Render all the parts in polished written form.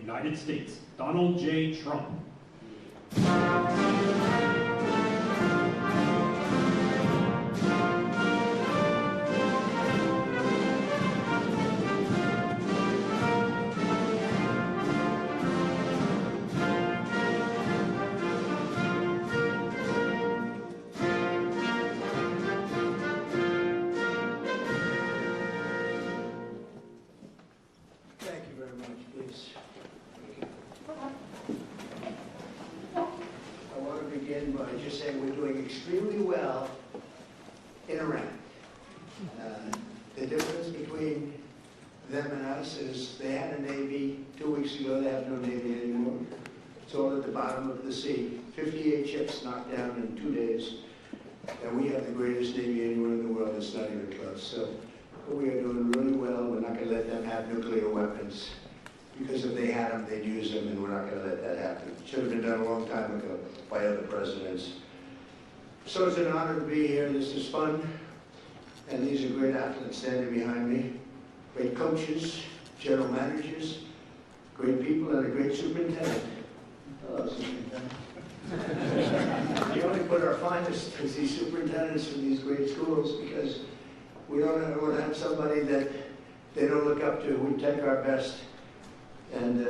United States, Donald J. Trump. By just saying we're doing extremely well in Iran. The difference between them and us is they had a navy 2 weeks ago, they have no navy anymore. It's all at the bottom of the sea. 58 ships knocked down in 2 days. And we have the greatest navy anywhere in the world. It's not even close. So we are doing really well. We're not going to let them have nuclear weapons. Because if they had them, they'd use them, and we're not going to let that happen. Should have been done a long time ago by other presidents. So it's an honor to be here. This is fun. And these are great athletes standing behind me. Great coaches, general managers, great people, and a great superintendent. Hello, superintendent. We only put our finest as these superintendents from these great schools because we don't want to have somebody that they don't look up to. We take our best. And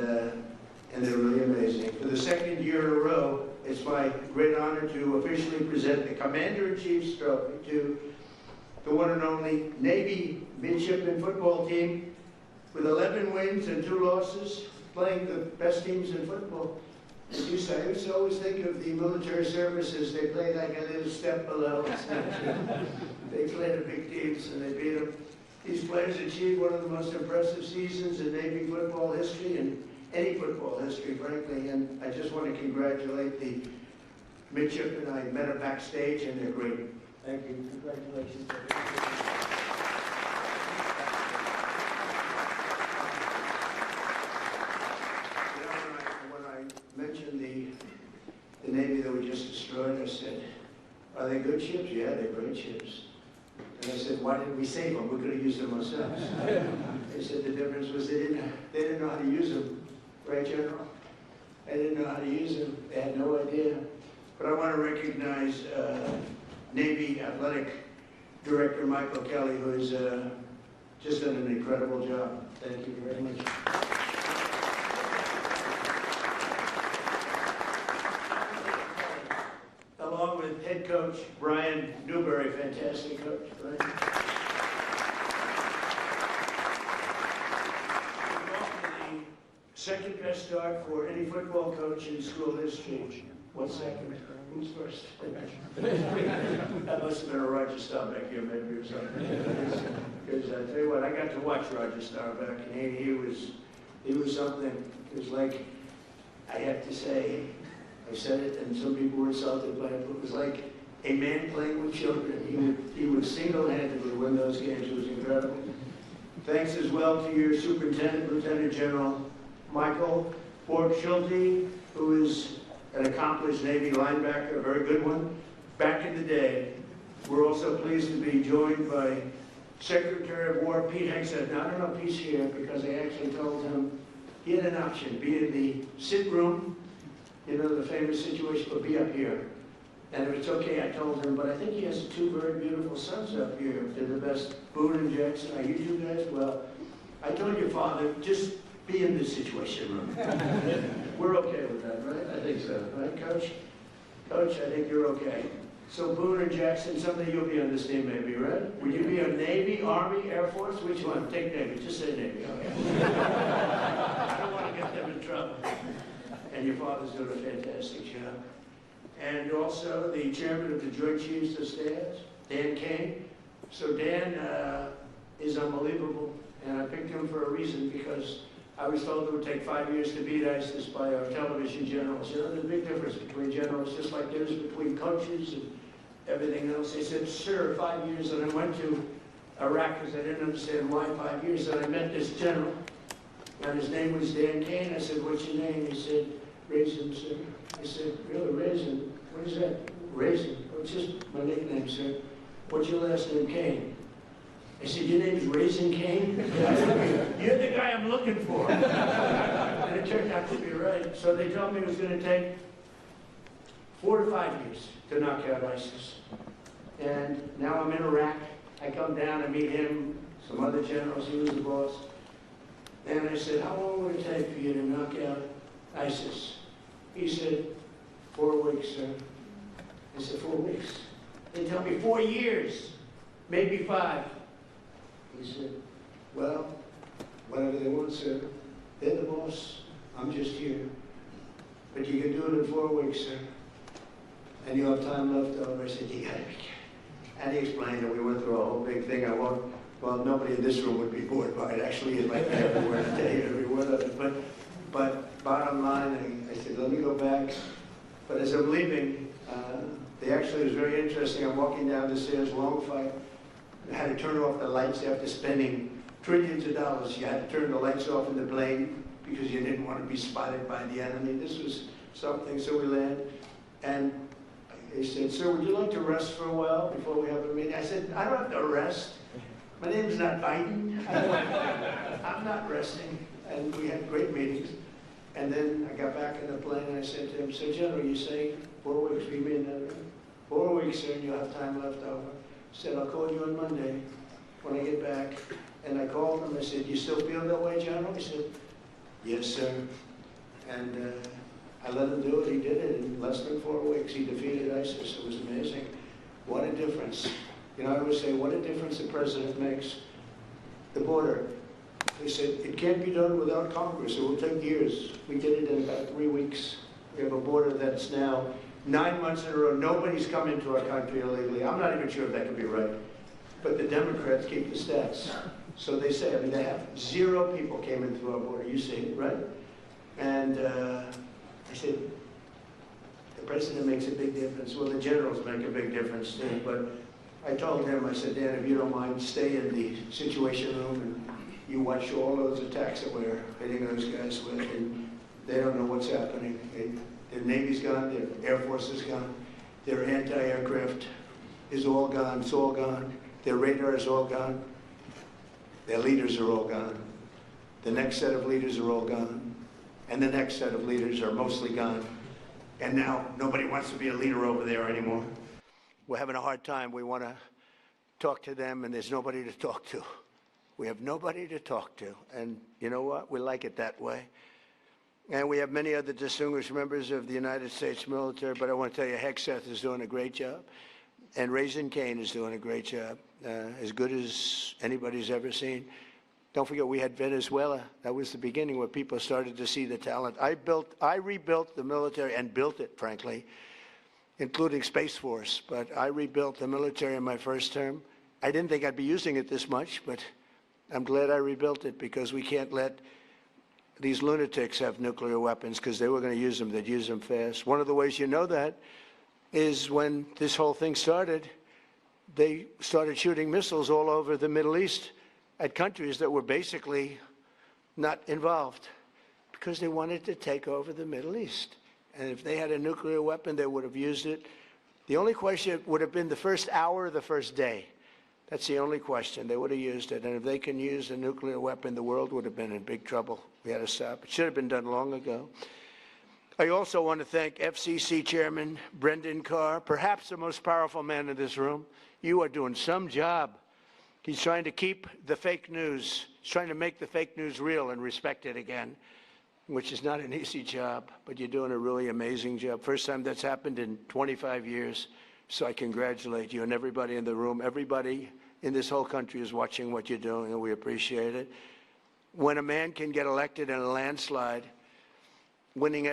they're really amazing. For the second year in a row, it's my great honor to officially present the Commander-in-Chief's Trophy to the one and only Navy midshipman football team with 11 wins and 2 losses, playing the best teams in football. As you say, I used to always think of the military services, they play like a little step below. They play the big teams and they beat them. These players achieved one of the most impressive seasons in Navy football history and any football history, frankly. And I just want to congratulate the midshipmen. I met them backstage, and they're great. Thank you. Congratulations. You know, when I mentioned the Navy that we just destroyed, I said, "Are they good ships?" "Yeah, they're great ships." And I said, "Why didn't we save them? We could have used them ourselves." They said the difference was they didn't know how to use them, right, General? They didn't know how to use them. They had no idea. But I want to recognize Navy Athletic Director Michael Kelly, who has just done an incredible job. Thank you very much. Along with head coach Brian Newberry, fantastic coach, Brian. The second best start for any football coach in school history. What's second? Who's first? That must have been a Roger Staubach here, maybe, or something. Because I tell you what, I got to watch Roger Staubach, and he was something. It was like, I have to say, I said it, and some people were insulted by it, but it was like a man playing with children. He would single-handedly win those games. It was incredible. Thanks as well to your superintendent, Lieutenant General Michael Borg-Schulte, who is an accomplished Navy linebacker, a very good one, back in the day. We're also pleased to be joined by Secretary of War Pete Hegseth. Now, I don't know Pete's here because I actually told him he had an option, be in the sit room, you know, the famous situation, but be up here. And if it's okay, I told him, but I think he has 2 very beautiful sons up here. They're the best. Boone and Jackson. Are you 2 guys? Well, I told your father, just be in the situation room. We're okay with that, right? I think so. Right, Coach? Coach, I think you're okay. So Boone and Jackson, someday you'll be on this team maybe, right? Would you be a Navy, Army, Air Force? Which one? Take Navy. Just say Navy. Okay. I don't want to get them in trouble. And your father's doing a fantastic job. And also the chairman of the Joint Chiefs of Staff, Dan Kane. So Dan is unbelievable, and I picked him for a reason because I was told it would take 5 years to beat ISIS by our television generals. You know, there's a big difference between generals, just like there is between coaches and everything else. They said, "Sir, 5 years," and I went to Iraq because I didn't understand why 5 years, and I met this general, and his name was Dan Kane. I said, "What's your name?" He said, "Raisin, sir." I said, "Really, Raisin? What is that?" "Raisin." "Oh, it's just my nickname, sir." "What's your last name?" "Kane." I said, "Your name's Raising Cane? You're the guy I'm looking for. And it turned out to be right. So they told me it was going to take 4 to 5 years to knock out ISIS. And now I'm in Iraq. I come down and meet him, some other generals, he was the boss. And I said, how long would it take for you to knock out ISIS? He said, 4 weeks, sir. I said, 4 weeks? They tell me 4 years, maybe 5. He said, well, whatever they want, sir. They're the boss. I'm just here. But you can do it in 4 weeks, sir. And you have time left over. I said, you gotta be kidding. And he explained that we went through a whole big thing. Well, nobody in this room would be bored by it. Actually, it's like every word I tell you, every word of it. But bottom line, I said, let me go back. But as I'm leaving, it was very interesting. I'm walking down the stairs, long fight. I had to turn off the lights after spending trillions of dollars. You had to turn the lights off in the plane because you didn't want to be spotted by the enemy. This was something, so we land. And he said, sir, would you like to rest for a while before we have a meeting? I said, I don't have to rest. My name's not Biden. I'm not resting. And we had great meetings. And then I got back in the plane and I said to him, so General, you say 4 weeks, we mean that? 4 weeks, sir, and you'll have time left over. I said, I'll call you on Monday when I get back. And I called him, I said, you still feel that way, General? He said, yes, sir. And I let him do it. He did it in less than 4 weeks. He defeated ISIS. It was amazing. What a difference. You know, I always say, what a difference the president makes. The border. They said, it can't be done without Congress. It will take years. We did it in about 3 weeks. We have a border that's now 9 months in a row. Nobody's come into our country illegally. I'm not even sure if that could be right. But the Democrats keep the stats. So they say, I mean, they have 0 people came in through our border. You see it, right? And I said, the president makes a big difference. Well, the generals make a big difference too. But I told him, I said, Dan, if you don't mind, stay in the Situation Room and you watch all those attacks that we're hitting those guys with, and they don't know what's happening. Their Navy's gone, their Air Force is gone, their anti-aircraft is all gone, it's all gone. Their radar is all gone. Their leaders are all gone. The next set of leaders are all gone. And the next set of leaders are mostly gone. And now nobody wants to be a leader over there anymore. We're having a hard time. We want to talk to them, and there's nobody to talk to. We have nobody to talk to. And you know what? We like it that way. And we have many other distinguished members of the United States military, but I want to tell you, Hexeth is doing a great job. And Raising Cane is doing a great job, as good as anybody's ever seen. Don't forget, we had Venezuela. That was the beginning where people started to see the talent. I rebuilt the military and built it, frankly, including Space Force. But I rebuilt the military in my first term. I didn't think I'd be using it this much, but I'm glad I rebuilt it because we can't let these lunatics have nuclear weapons because they were going to use them. They'd use them fast. One of the ways you know that is when this whole thing started, they started shooting missiles all over the Middle East at countries that were basically not involved because they wanted to take over the Middle East. And if they had a nuclear weapon, they would have used it. The only question would have been the first hour or the first day. That's the only question. They would have used it. And if they can use a nuclear weapon, the world would have been in big trouble. We had to stop. It should have been done long ago. I also want to thank FCC Chairman Brendan Carr, perhaps the most powerful man in this room. You are doing some job. He's trying to keep the fake news. He's trying to make the fake news real and respect it again, which is not an easy job, but you're doing a really amazing job. First time that's happened in 25 years. So I congratulate you and everybody in the room. Everybody in this whole country is watching what you're doing, and we appreciate it. When a man can get elected in a landslide, winning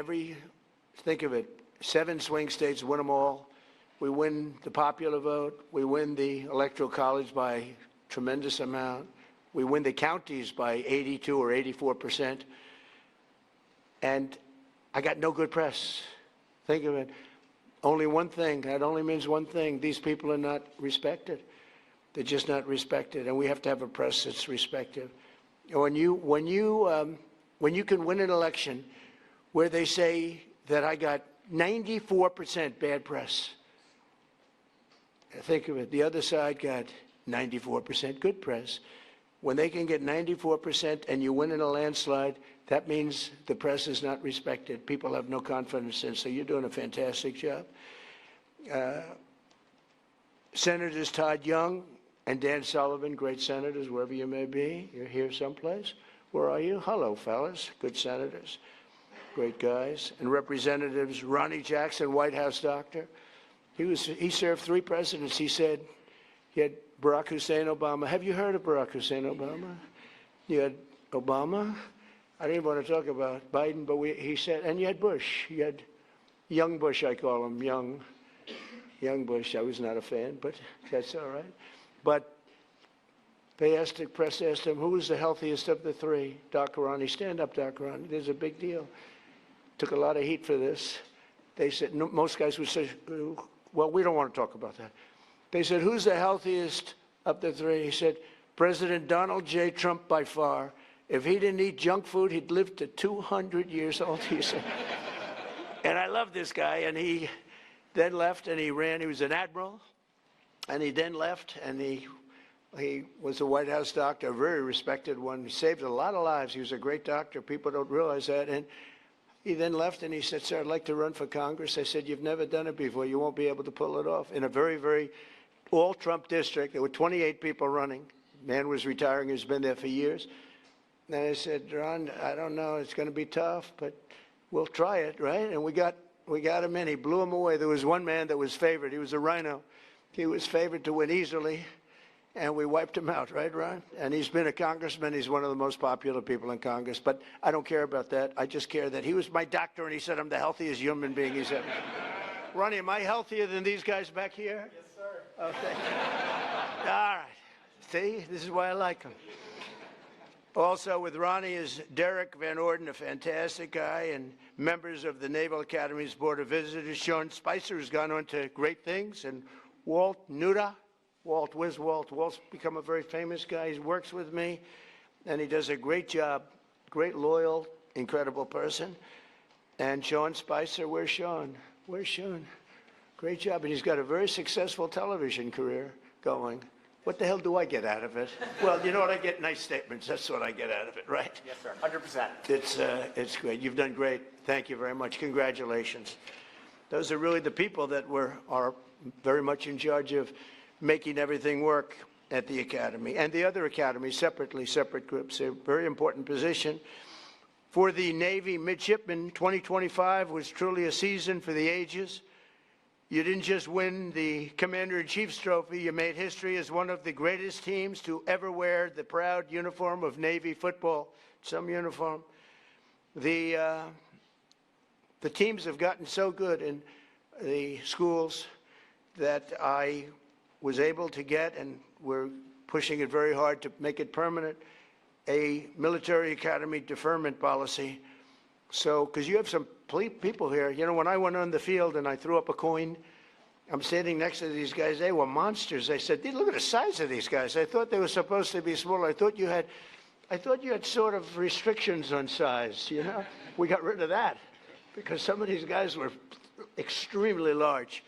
think of it, 7 swing states, win them all. We win the popular vote. We win the Electoral College by a tremendous amount. We win the counties by 82 or 84%. And I got no good press. Think of it. Only one thing, that only means one thing. These people are not respected. They're just not respected, and we have to have a press that's respected. When you can win an election where they say that I got 94% bad press, think of it. The other side got 94% good press. When they can get 94% and you win in a landslide, that means the press is not respected. People have no confidence in. So you're doing a fantastic job. Senators Todd Young and Dan Sullivan, great senators, wherever you may be. You're here someplace. Where are you? Hello, fellas. Good senators. Great guys. And Representatives Ronnie Jackson, White House doctor. He served 3 presidents. He said he had Barack Hussein Obama. Have you heard of Barack Hussein Obama? You had Obama. I didn't want to talk about Biden, but he said, and you had Bush. You had young Bush, I call him, young Bush. I was not a fan, but that's all right. But the press asked him, who was the healthiest of the 3? Doc Ronnie. Stand up, Doc Ronnie. There's a big deal. Took a lot of heat for this. They said, no, most guys would say, well, we don't want to talk about that. They said, who's the healthiest of the 3? He said, President Donald J. Trump by far. If he didn't eat junk food, he'd live to 200 years old, he said. And I love this guy, and he then left and he ran. He was an admiral, and he then left, and he was a White House doctor, a very respected one. He saved a lot of lives. He was a great doctor. People don't realize that. And he then left, and he said, sir, I'd like to run for Congress. I said, you've never done it before. You won't be able to pull it off. In a very, very all-Trump district, there were 28 people running. Man was retiring. He's been there for years. And I said, Ron, I don't know. It's going to be tough, but we'll try it, right? And we got him in. He blew him away. There was one man that was favored. He was a rhino. He was favored to win easily, and we wiped him out, right, Ron? And he's been a congressman. He's one of the most popular people in Congress. But I don't care about that. I just care that he was my doctor, and he said I'm the healthiest human being he's ever. Ronnie, am I healthier than these guys back here? Yes, sir. Oh, thank you. All right. See, this is why I like him. Also with Ronnie is Derek Van Orden, a fantastic guy, and members of the Naval Academy's Board of Visitors. Sean Spicer has gone on to great things, and Walt Nuda. Walt, where's Walt? Walt's become a very famous guy. He works with me, and he does a great job. Great, loyal, incredible person. And Sean Spicer, where's Sean? Where's Sean? Great job, and he's got a very successful television career going. What the hell do I get out of it? Well, you know what? I get nice statements. That's what I get out of it, right? Yes, sir. 100%. It's great. You've done great. Thank you very much. Congratulations. Those are really the people that are very much in charge of making everything work at the Academy. And the other academies, separate groups. A very important position. For the Navy Midshipmen, 2025 was truly a season for the ages. You didn't just win the Commander-in-Chief's trophy, you made history as one of the greatest teams to ever wear the proud uniform of Navy football, some uniform. The teams have gotten so good in the schools that I was able to get, and we're pushing it very hard to make it permanent, a military academy deferment policy. So, because you have some people here, you know, when I went on the field and I threw up a coin, I'm standing next to these guys. They were monsters. I said, look at the size of these guys. I thought they were supposed to be smaller. I thought you had sort of restrictions on size, you know? We got rid of that because some of these guys were extremely large.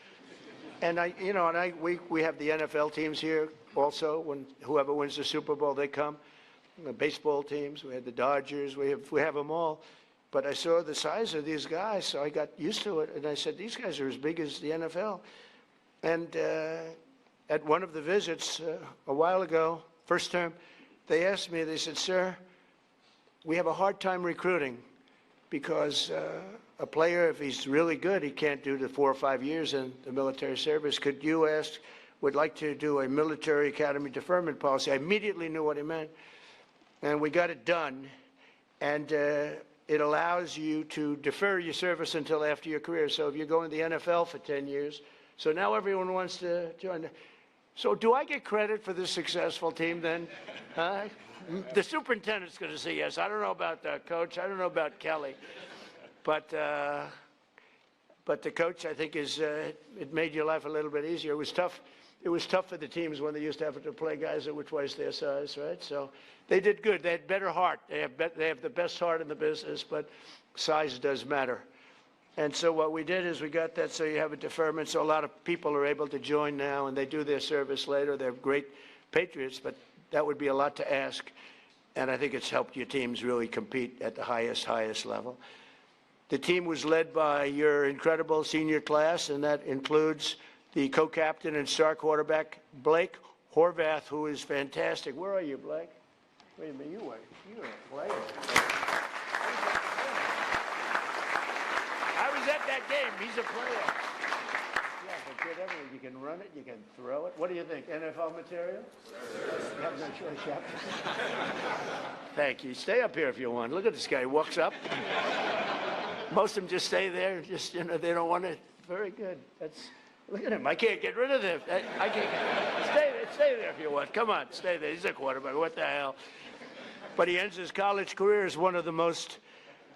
And we have the NFL teams here also. When whoever wins the Super Bowl, they come. The baseball teams, we had the Dodgers, we have them all. But I saw the size of these guys, so I got used to it. And I said, these guys are as big as the NFL. And at one of the visits a while ago, first term, they asked me, they said, sir, we have a hard time recruiting because a player, if he's really good, he can't do the 4 or 5 years in the military service. Could you would like to do a military academy deferment policy? I immediately knew what he meant. And we got it done. And it allows you to defer your service until after your career. So if you go in the NFL for 10 years, so now everyone wants to join. So do I get credit for this successful team then? The superintendent's going to say yes. I don't know about the coach. I don't know about Kelly. But the coach, I think, it made your life a little bit easier. It was tough. It was tough for the teams when they used to have to play guys that were twice their size, right? So they did good. They had better heart. They have the best heart in the business, but size does matter. And so what we did is we got that so you have a deferment, so a lot of people are able to join now, and they do their service later. They're great patriots, but That would be a lot to ask, and I think it's helped your teams really compete at the highest level. The team was led by your incredible senior class, and that includes the co-captain and star quarterback, Blake Horvath, who is fantastic. Where are you, Blake? Wait a minute, you were a player. I was at that game. He's a player. Yeah, but good everything. You can run it, you can throw it. What do you think? NFL material? You have no choice, yeah. Thank you. Stay up here if you want. Look at this guy. He walks up. Most of them just stay there. Just, you know, they don't want to. Very good. Look at him. I can't get rid of him. I can't stay there if you want. Come on, stay there. He's a quarterback. What the hell? But he ends his college career as one of the most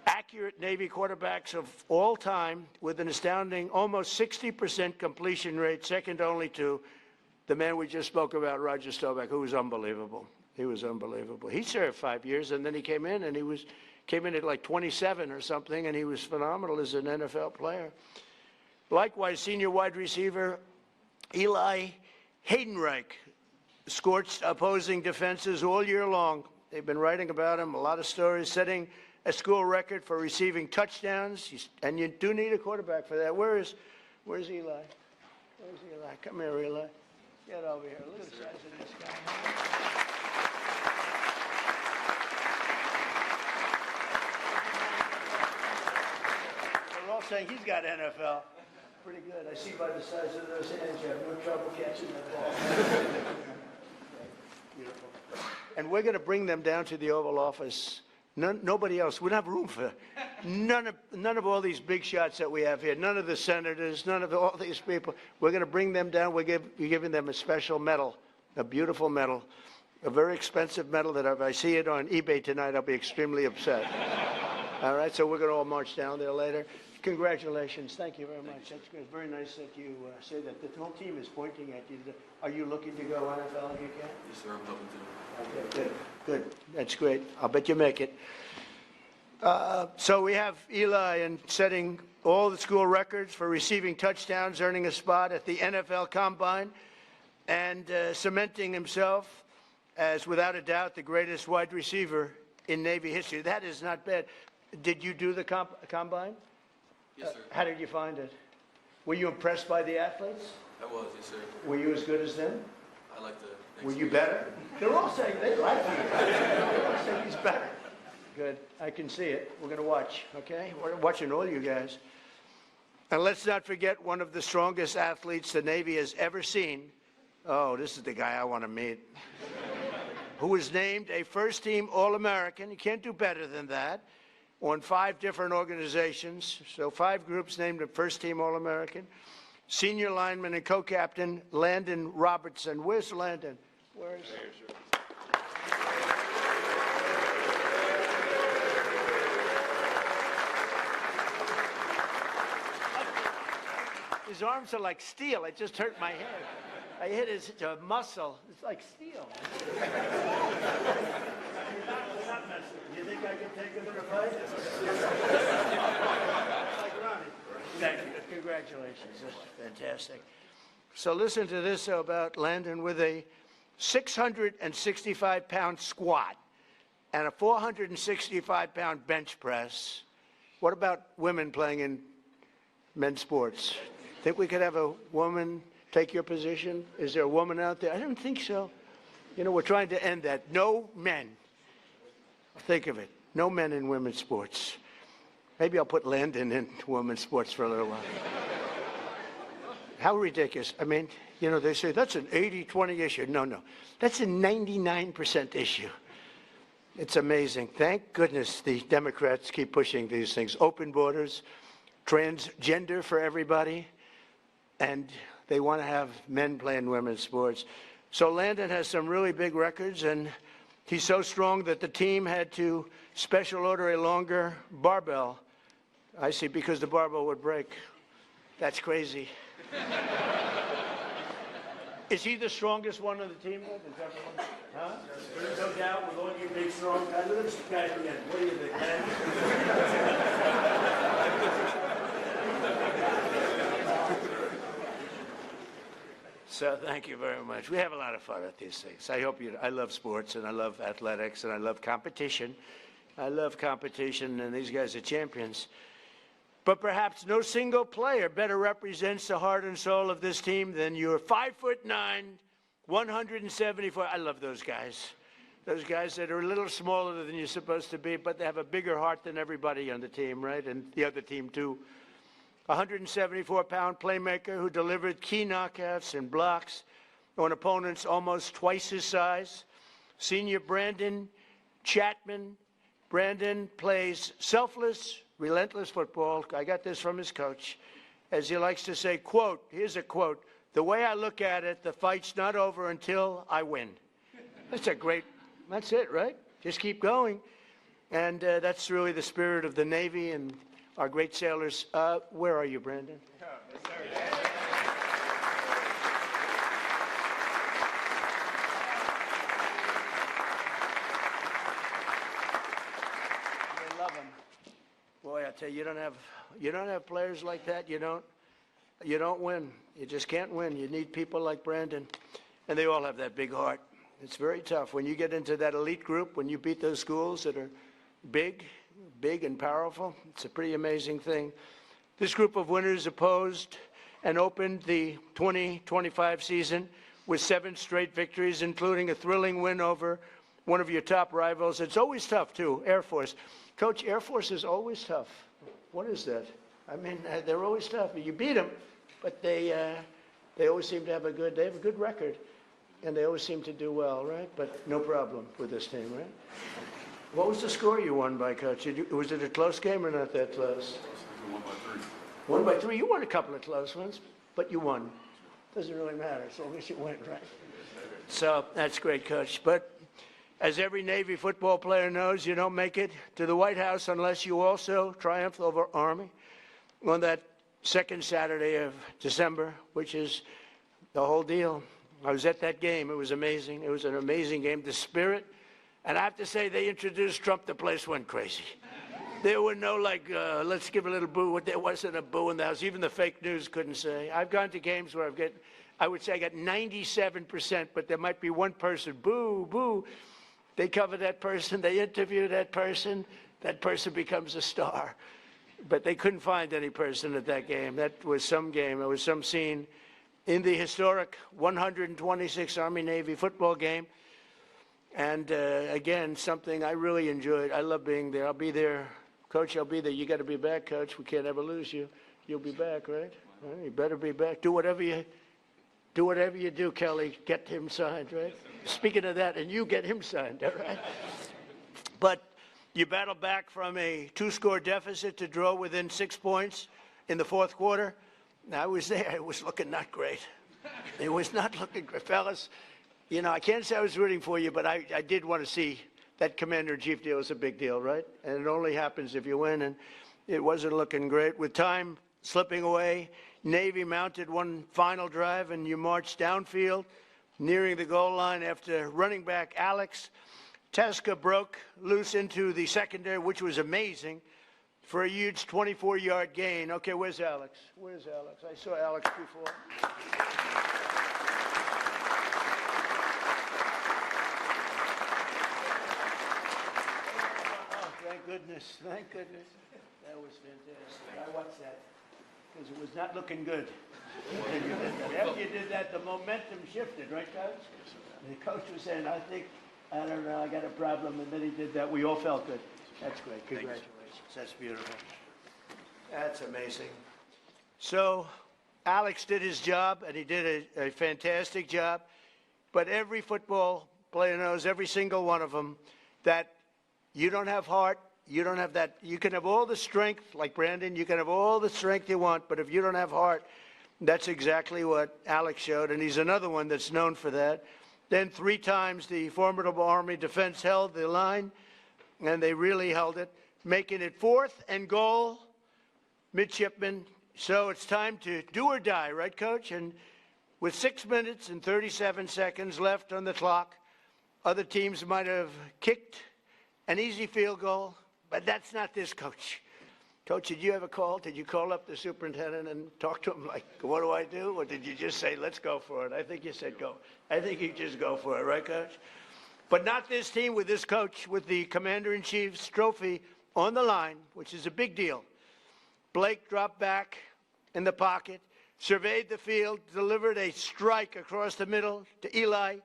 accurate Navy quarterbacks of all time, with an astounding almost 60% completion rate, second only to the man we just spoke about, Roger Staubach, who was unbelievable. He was unbelievable. He served 5 years, and then he came in, and came in at like 27 or something, and he was phenomenal as an NFL player. Likewise, senior wide receiver Eli Haydenreich scorched opposing defenses all year long. They've been writing about him, a lot of stories, setting a school record for receiving touchdowns, and you do need a quarterback for that. Where's Eli? Where's Eli? Come here, Eli. Get over here. Look at the size of this guy. They're all saying he's got NFL. Pretty good. I see by the size of those hands you have no trouble catching that ball. Beautiful. And we're going to bring them down to the Oval Office. Nobody else. We don't have room for none of all these big shots that we have here. None of the senators, none of all these people. We're going to bring them down. We're giving them a special medal, a beautiful medal, a very expensive medal that if I see it on eBay tonight, I'll be extremely upset. All right, so we're going to all march down there later. Congratulations. Thank you very much. That's good. Very nice that you say that. The whole team is pointing at you. Are you looking to go NFL if you can? Yes, sir. I'm hoping to. Okay, good. That's great. I'll bet you make it. So we have Eli and setting all the school records for receiving touchdowns, earning a spot at the NFL Combine, and cementing himself as, without a doubt, the greatest wide receiver in Navy history. That is not bad. Did you do the Combine? Yes, sir. How did you find it? Were you impressed by the athletes? I was, yes, sir. Were you as good as them? I like the... Were you better? They're all saying they like you. They're all saying he's better. Good. I can see it. We're going to watch, okay? We're watching all you guys. And let's not forget one of the strongest athletes the Navy has ever seen. Oh, this is the guy I want to meet. Who was named a first-team All-American. You can't do better than that. On 5 different organizations. So 5 groups named a first-team All-American. Senior lineman and co-captain Landon Robertson. Where's Landon? Where is he? His arms are like steel. It just hurt my head. I hit his muscle. It's like steel. You think I can take him in a fight? Like Ronnie. Thank you. Congratulations. That's fantastic. So listen to this about Landon with a 665-pound squat and a 465-pound bench press. What about women playing in men's sports? Think we could have a woman take your position? Is there a woman out there? I don't think so. You know, we're trying to end that. No men. Think of it. No men in women's sports. Maybe I'll put Landon in women's sports for a little while. How ridiculous. I mean, you know, they say that's an 80-20 issue. No. That's a 99% issue. It's amazing. Thank goodness the Democrats keep pushing these things. Open borders, transgender for everybody, and they want to have men playing women's sports. So Landon has some really big records, and he's so strong that the team had to special order a longer barbell. I see, because the barbell would break. That's crazy. Is he the strongest one of the team? Is everyone? Huh? There's no doubt with all you big, strong guys. Look at this guy again. What do you think, man? So thank you very much. We have a lot of fun at these things. I love sports, and I love athletics, and I love competition. I love competition, and these guys are champions. But perhaps no single player better represents the heart and soul of this team than your 5'9", 174. I love those guys. Those guys that are a little smaller than you're supposed to be, but they have a bigger heart than everybody on the team, right? And the other team, too. 174-pound playmaker who delivered key knockouts and blocks on opponents almost twice his size. Senior Brandon Chapman. Brandon plays selfless, relentless football. I got this from his coach. As he likes to say, quote, here's a quote, "The way I look at it, the fight's not over until I win." That's a great, that's it, right? Just keep going. And that's really the spirit of the Navy and our great sailors. Where are you, Brandon? They love him. Boy, I tell you, you don't have players like that. You don't win. You just can't win. You need people like Brandon, and they all have that big heart. It's very tough when you get into that elite group. When you beat those schools that are big and powerful, it's a pretty amazing thing. This group of winners opposed and opened the 2025 season with 7 straight victories, including a thrilling win over one of your top rivals. It's always tough, too, Air Force. Coach, Air Force is always tough. What is that? I mean, they're always tough. You beat them, but they always seem to have a good record, and they always seem to do well, right? But no problem with this team, right? What was the score you won by, Coach? Was it a close game or not that close? We won by 3. 1 by 3. You won a couple of close ones, but you won. Doesn't really matter as long as you win, right? So that's great, Coach. But as every Navy football player knows, you don't make it to the White House unless you also triumph over Army on that second Saturday of December, which is the whole deal. I was at that game. It was amazing. It was an amazing game. The spirit. And I have to say, they introduced Trump, the place went crazy. There were no, let's give a little boo. There wasn't a boo in the house. Even the fake news couldn't say. I've gone to games where I would say I got 97%, but there might be one person, boo, boo. They cover that person. They interview that person becomes a star. But they couldn't find any person at that game. That was some game. It was some scene in the historic 126 Army-Navy football game. And again, something I really enjoyed. I love being there. I'll be there. Coach, I'll be there. You got to be back, Coach. We can't ever lose you. You'll be back, right? Well, you better be back. Do whatever you do, Kelly. Get him signed, right? Speaking of that, and you get him signed, all right? But you battled back from a 2-score deficit to draw within 6 points in the fourth quarter. I was there. It was looking not great. It was not looking great, fellas. You know, I can't say I was rooting for you, but I did want to see that commander-in-chief deal. Is a big deal, right? And it only happens if you win, and it wasn't looking great. With time slipping away, Navy mounted one final drive, and you marched downfield, nearing the goal line after running back Alex Teska broke loose into the secondary, which was amazing, for a huge 24-yard gain. Okay, where's Alex? Where's Alex? I saw Alex before. Goodness, thank goodness. That was fantastic. I watched that because it was not looking good. After you did that, the momentum shifted, right, Coach? The coach was saying, I don't know, I got a problem, and then he did that. We all felt good. That's great. Congratulations. That's beautiful. That's amazing. So Alex did his job, and he did a fantastic job. But every football player knows, every single one of them, that you don't have heart. You don't have that. You can have all the strength, like Brandon. You can have all the strength you want, but if you don't have heart, that's exactly what Alex showed, and he's another one that's known for that. Then 3 times the formidable Army defense held the line, and they really held it, making it 4th and goal, midshipmen. So it's time to do or die, right, Coach? And with 6 minutes and 37 seconds left on the clock, other teams might have kicked an easy field goal, but that's not this, Coach. Coach, did you ever call? Did you call up the superintendent and talk to him like, what do I do? Or did you just say, let's go for it? I think you said go. I think you just go for it, right, Coach? But not this team with this coach, with the Commander-in-Chief's trophy on the line, which is a big deal. Blake dropped back in the pocket, surveyed the field, delivered a strike across the middle to Eli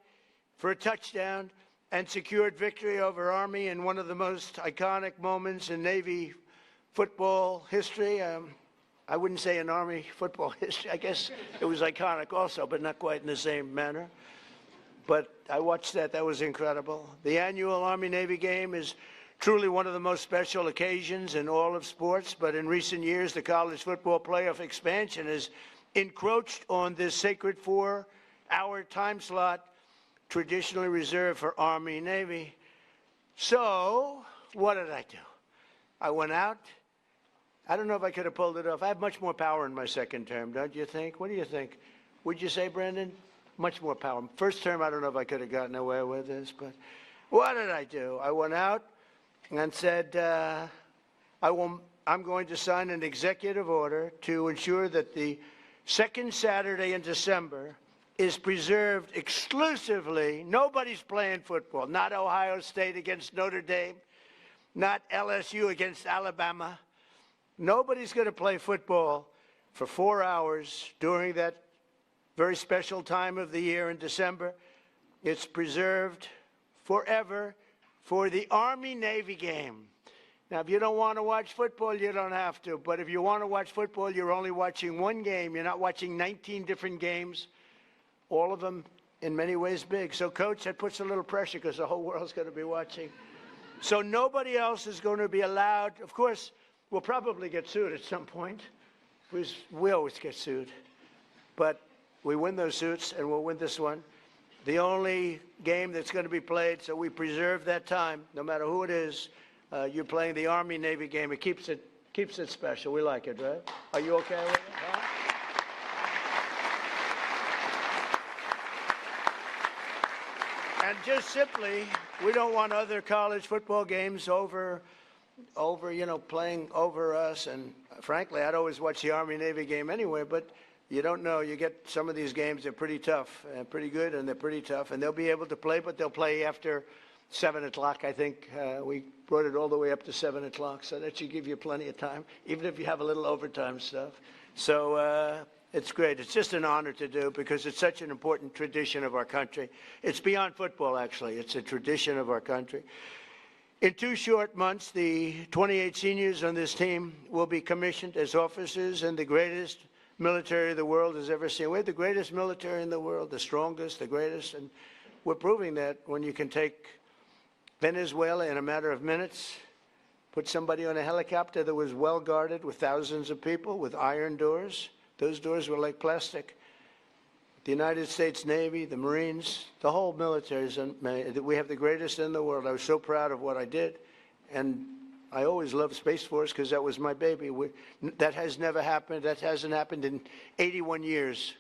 for a touchdown, and secured victory over Army in one of the most iconic moments in Navy football history. I wouldn't say in Army football history. I guess it was iconic also, but not quite in the same manner. But I watched that. That was incredible. The annual Army-Navy game is truly one of the most special occasions in all of sports, but in recent years, the college football playoff expansion has encroached on this sacred 4-hour time slot traditionally reserved for Army-Navy. So what did I do? I went out. I don't know if I could have pulled it off. I have much more power in my second term, don't you think? What do you think? Would you say, Brendan? Much more power. First term, I don't know if I could have gotten away with this, but what did I do? I went out and said, I'm going to sign an executive order to ensure that the second Saturday in December is preserved exclusively. Nobody's playing football. Not Ohio State against Notre Dame. Not LSU against Alabama. Nobody's going to play football for 4 hours during that very special time of the year in December. It's preserved forever for the Army-Navy game. Now, if you don't want to watch football, you don't have to. But if you want to watch football, you're only watching one game. You're not watching 19 different games, all of them in many ways big. So, Coach, that puts a little pressure because the whole world's going to be watching. So nobody else is going to be allowed. Of course, we'll probably get sued at some point. We always get sued. But we win those suits, and we'll win this one. The only game that's going to be played, so we preserve that time, no matter who it is. You're playing the Army-Navy game. It keeps it special. We like it, right? Are you okay with it? Huh? And just simply, we don't want other college football games over, playing over us. And frankly, I'd always watch the Army-Navy game anyway, but you don't know. You get some of these games, they're pretty tough, and pretty good, and they're pretty tough. And they'll be able to play, but they'll play after 7 o'clock, I think. We brought it all the way up to 7 o'clock, so that should give you plenty of time, even if you have a little overtime stuff. So it's great. It's just an honor to do because it's such an important tradition of our country. It's beyond football, actually. It's a tradition of our country. In 2 short months, the 28 seniors on this team will be commissioned as officers in the greatest military the world has ever seen. We're the greatest military in the world, the strongest, the greatest, and we're proving that when you can take Venezuela in a matter of minutes, put somebody on a helicopter that was well guarded with thousands of people with iron doors. Those doors were like plastic. The United States Navy, the Marines, the whole military, we have the greatest in the world. I was so proud of what I did. And I always loved Space Force because that was my baby. That has never happened. That hasn't happened in 81 years,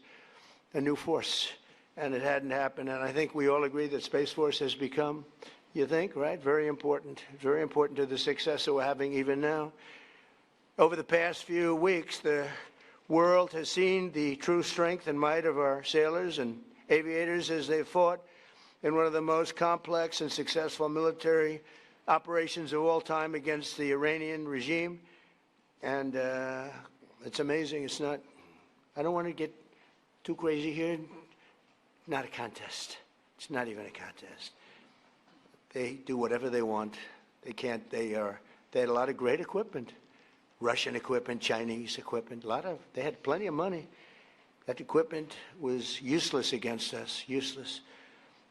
a new force. And it hadn't happened. And I think we all agree that Space Force has become, you think, right? Very important to the success that we're having even now. Over the past few weeks, the world has seen the true strength and might of our sailors and aviators as they fought in one of the most complex and successful military operations of all time against the Iranian regime. And it's amazing. It's not, I don't want to get too crazy here. Not a contest. It's not even a contest. They do whatever they want. They had a lot of great equipment. Russian equipment, Chinese equipment, they had plenty of money. That equipment was useless against us, useless.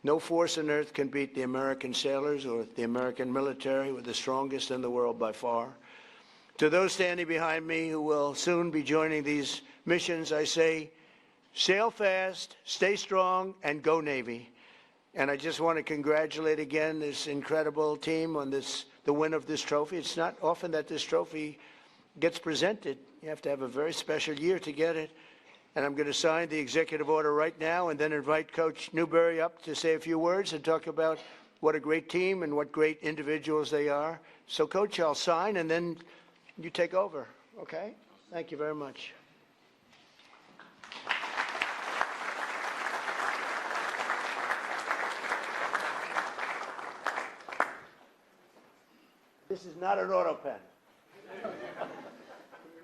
No force on earth can beat the American sailors or the American military. We're the strongest in the world by far. To those standing behind me who will soon be joining these missions, I say, sail fast, stay strong, and go Navy. And I just want to congratulate again this incredible team on the win of this trophy. It's not often that this trophy gets presented. You have to have a very special year to get it. And I'm going to sign the executive order right now and then invite Coach Newberry up to say a few words and talk about what a great team and what great individuals they are. So, Coach, I'll sign, and then You take over, okay? Thank you very much. This is not an auto pen.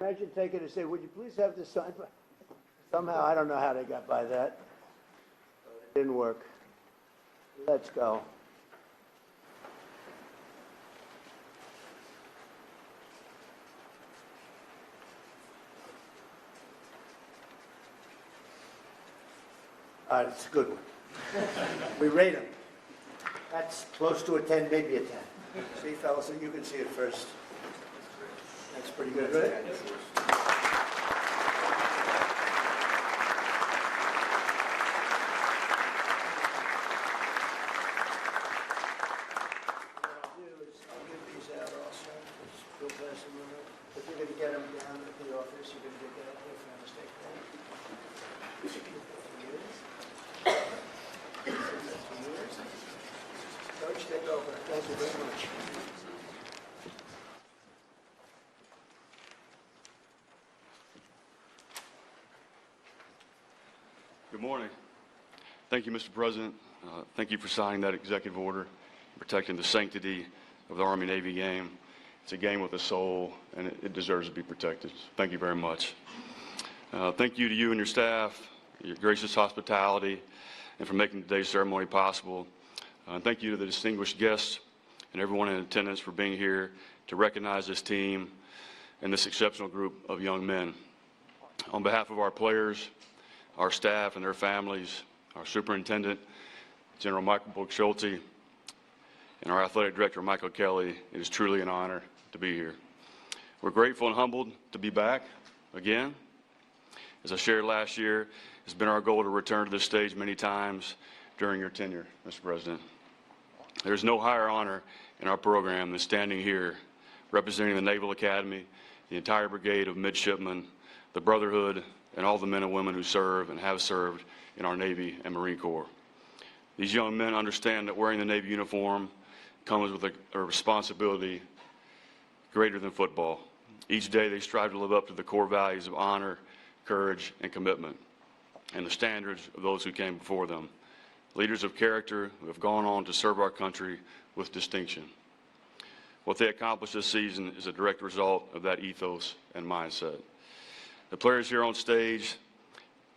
Imagine taking it and say, would you please have this signed? Somehow, I don't know how they got by that. It didn't work. Let's go. All right, it's a good one. We rate them. That's close to a 10, maybe a 10. See, fellas, you can see it first. That's pretty good, right? If you're going to get them down at the office, you're going to get up there for a mistake. Coach, take over. Thank you very much. Good morning. Thank you, Mr. President. Thank you for signing that executive order, protecting the sanctity of the Army-Navy game. It's a game with a soul, and it deserves to be protected. Thank you very much. Thank you to you and your staff, your gracious hospitality, and for making today's ceremony possible. And thank you to the distinguished guests and everyone in attendance for being here to recognize this team and this exceptional group of young men. On behalf of our players, our staff and their families, our superintendent, General Michael Book-Schulte, and our athletic director, Michael Kelly, it is truly an honor to be here. We're grateful and humbled to be back again. As I shared last year, it's been our goal to return to this stage many times during your tenure, Mr. President. There's no higher honor in our program than standing here, representing the Naval Academy, the entire brigade of midshipmen, the Brotherhood, and all the men and women who serve and have served in our Navy and Marine Corps. These young men understand that wearing the Navy uniform comes with a responsibility greater than football. Each day they strive to live up to the core values of honor, courage, and commitment, and the standards of those who came before them. Leaders of character who have gone on to serve our country with distinction. What they accomplished this season is a direct result of that ethos and mindset. The players here on stage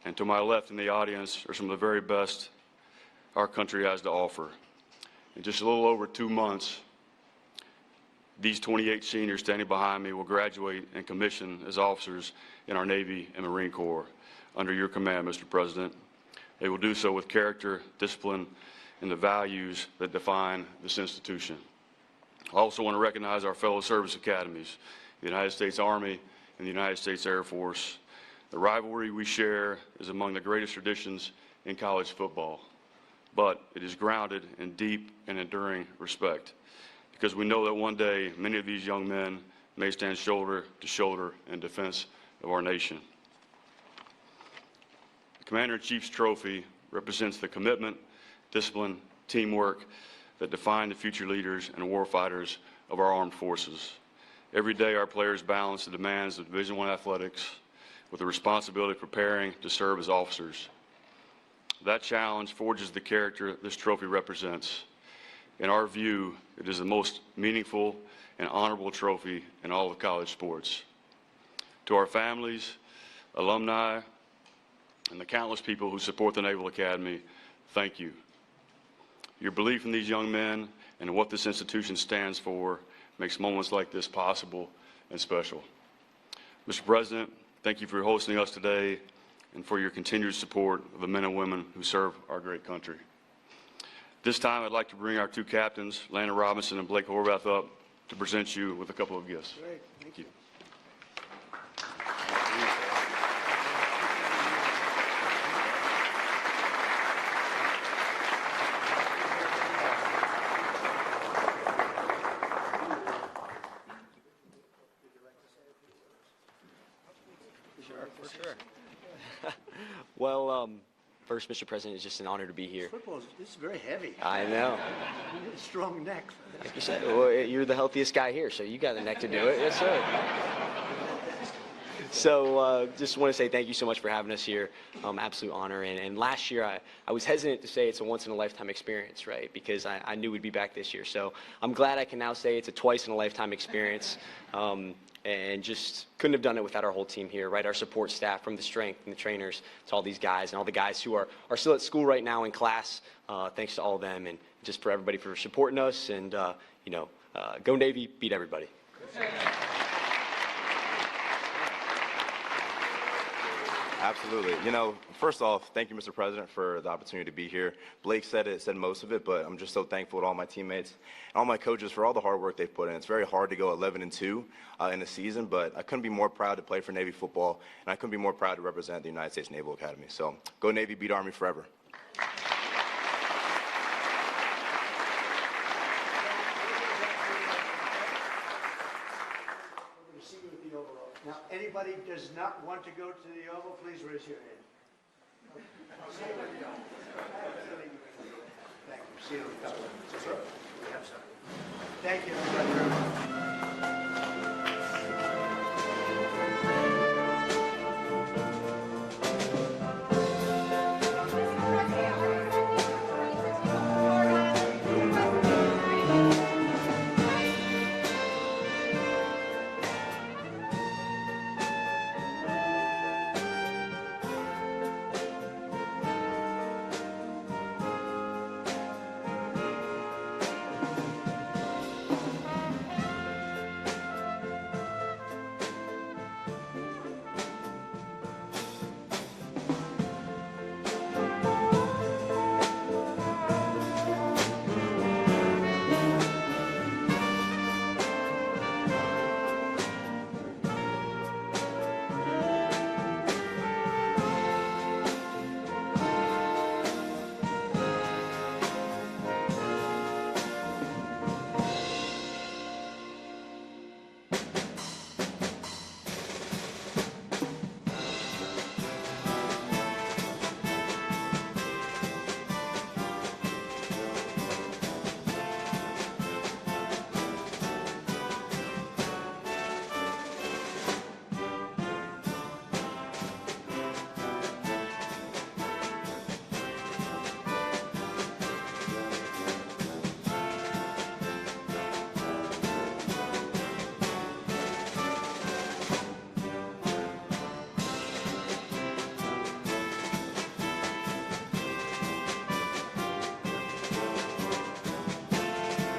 and to my left in the audience are some of the very best our country has to offer. In just a little over 2 months, these 28 seniors standing behind me will graduate and commission as officers in our Navy and Marine Corps under your command, Mr. President. They will do so with character, discipline, and the values that define this institution. I also want to recognize our fellow service academies, the United States Army and the United States Air Force. The rivalry we share is among the greatest traditions in college football, but it is grounded in deep and enduring respect, because we know that one day many of these young men may stand shoulder to shoulder in defense of our nation. The Commander-in-Chief's trophy represents the commitment, discipline, teamwork that define the future leaders and warfighters of our armed forces. Every day our players balance the demands of Division I athletics with the responsibility of preparing to serve as officers. That challenge forges the character this trophy represents. In our view, it is the most meaningful and honorable trophy in all of college sports. To our families, alumni, and the countless people who support the Naval Academy, thank you. Your belief in these young men and what this institution stands for makes moments like this possible and special. Mr. President, thank you for hosting us today and for your continued support of the men and women who serve our great country. This time, I'd like to bring our two captains, Landon Robinson and Blake Horvath, up to present you with a couple of gifts. Great. Thank you. Well, First, Mr. President, it's just an honor to be here. Football is very heavy. I know. Strong neck. Like you said, well, you're the healthiest guy here, so you got the neck to do it. Yes, sir. So just want to say thank you so much for having us here. Absolute honor. And last year, I was hesitant to say it's a once-in-a-lifetime experience, right, because I knew we'd be back this year. So I'm glad I can now say it's a twice-in-a-lifetime experience. And just couldn't have done it without our whole team here, right? Our support staff, from the strength and the trainers to all these guys and all the guys who are still at school right now in class. Thanks to all of them, and just for everybody for supporting us. And you know, go Navy, beat everybody. Absolutely. You know, first off, thank you, Mr. President, for the opportunity to be here. Blake said most of it, but I'm just so thankful to all my teammates and all my coaches for all the hard work they've put in. It's very hard to go 11-2 in a season, but I couldn't be more proud to play for Navy football, and I couldn't be more proud to represent the United States Naval Academy. So go Navy, beat Army forever. Now, anybody does not want to go to the Oval, please raise your hand. See you at the Oval. Thank you. See you at the Oval. Thank you, everybody.